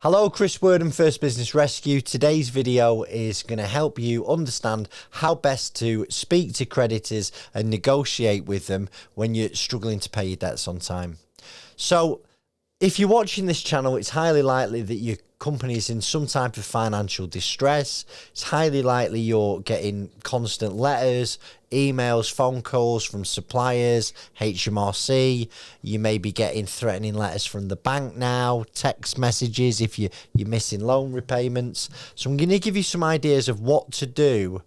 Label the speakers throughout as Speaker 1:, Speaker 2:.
Speaker 1: Hello, Chris Worden, First Business Rescue. Today's video is going to help you understand how best to speak to creditors and negotiate with them when you're struggling to pay your debts on time. So, if you're watching this channel, it's highly likely that your company is in some type of financial distress. It's highly likely you're getting constant letters, emails, phone calls from suppliers, HMRC. You may be getting threatening letters from the bank now, text messages if you're missing loan repayments. So I'm going to give you some ideas of what to do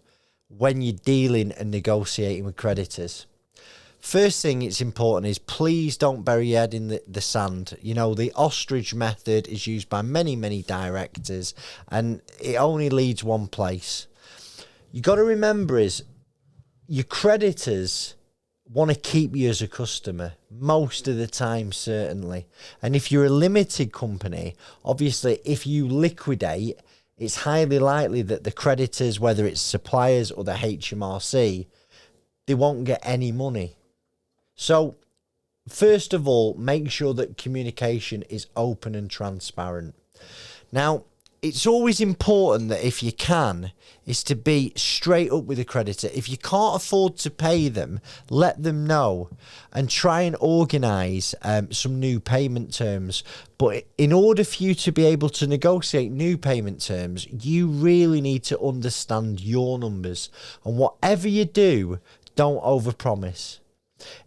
Speaker 1: when you're dealing and negotiating with creditors. First thing it's important is please don't bury your head in the sand. You know, the ostrich method is used by many directors and it only leads one place. You got to remember is your creditors want to keep you as a customer most of the time, certainly. And if you're a limited company, obviously if you liquidate, it's highly likely that the creditors, whether it's suppliers or the HMRC, they won't get any money. So, first of all, make sure that communication is open and transparent. Now, it's always important that if you can, is to be straight up with the creditor. If you can't afford to pay them, let them know and try and organise some new payment terms. But in order for you to be able to negotiate new payment terms, you really need to understand your numbers. And whatever you do, don't overpromise.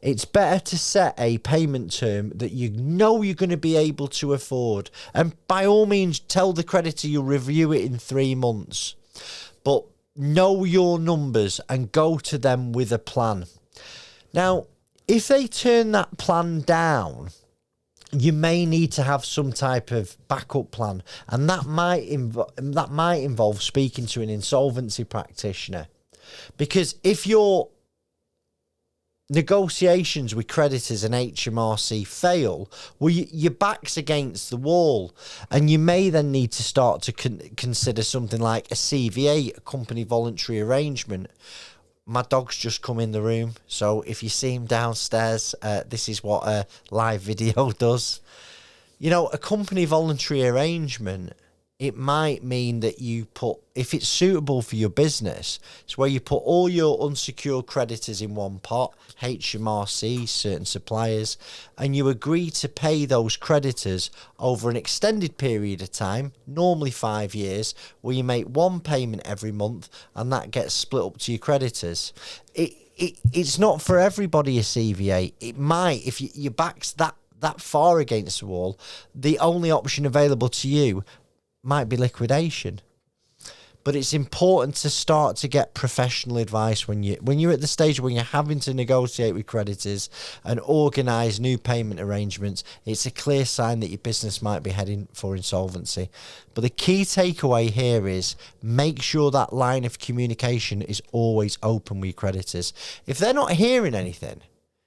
Speaker 1: It's better to set a payment term that you know you're going to be able to afford. And by all means, tell the creditor you'll review it in 3 months. But know your numbers and go to them with a plan. Now, if they turn that plan down, you may need to have some type of backup plan. And that might involve speaking to an insolvency practitioner. Because if you're negotiations with creditors and HMRC fail, well, your back's against the wall, and you may then need to start to consider something like a CVA, a company voluntary arrangement. My dog's just come in the room, so if you see him downstairs, this is what a live video does. You know, a company voluntary arrangement, it might mean that you put, if it's suitable for your business, it's where you put all your unsecured creditors in one pot, HMRC, certain suppliers, and you agree to pay those creditors over an extended period of time, normally 5 years, where you make one payment every month and that gets split up to your creditors. It's not for everybody a CVA. It might, if your back's that far against the wall, the only option available to you might be liquidation. But it's important to start to get professional advice when you're at the stage when you're having to negotiate with creditors and organise new payment arrangements. It's a clear sign that your business might be heading for insolvency. But the key takeaway here is make sure that line of communication is always open with your creditors. If they're not hearing anything,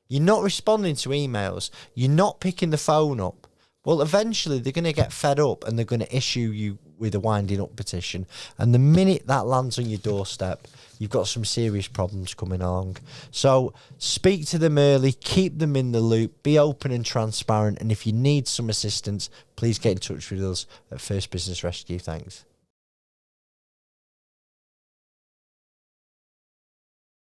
Speaker 1: you're not responding to emails, you're not picking the phone up, well, eventually they're going to get fed up and they're going to issue you with a winding up petition. And the minute that lands on your doorstep, you've got some serious problems coming along. So speak to them early, keep them in the loop, be open and transparent. And if you need some assistance, please get in touch with us at First Business Rescue. Thanks.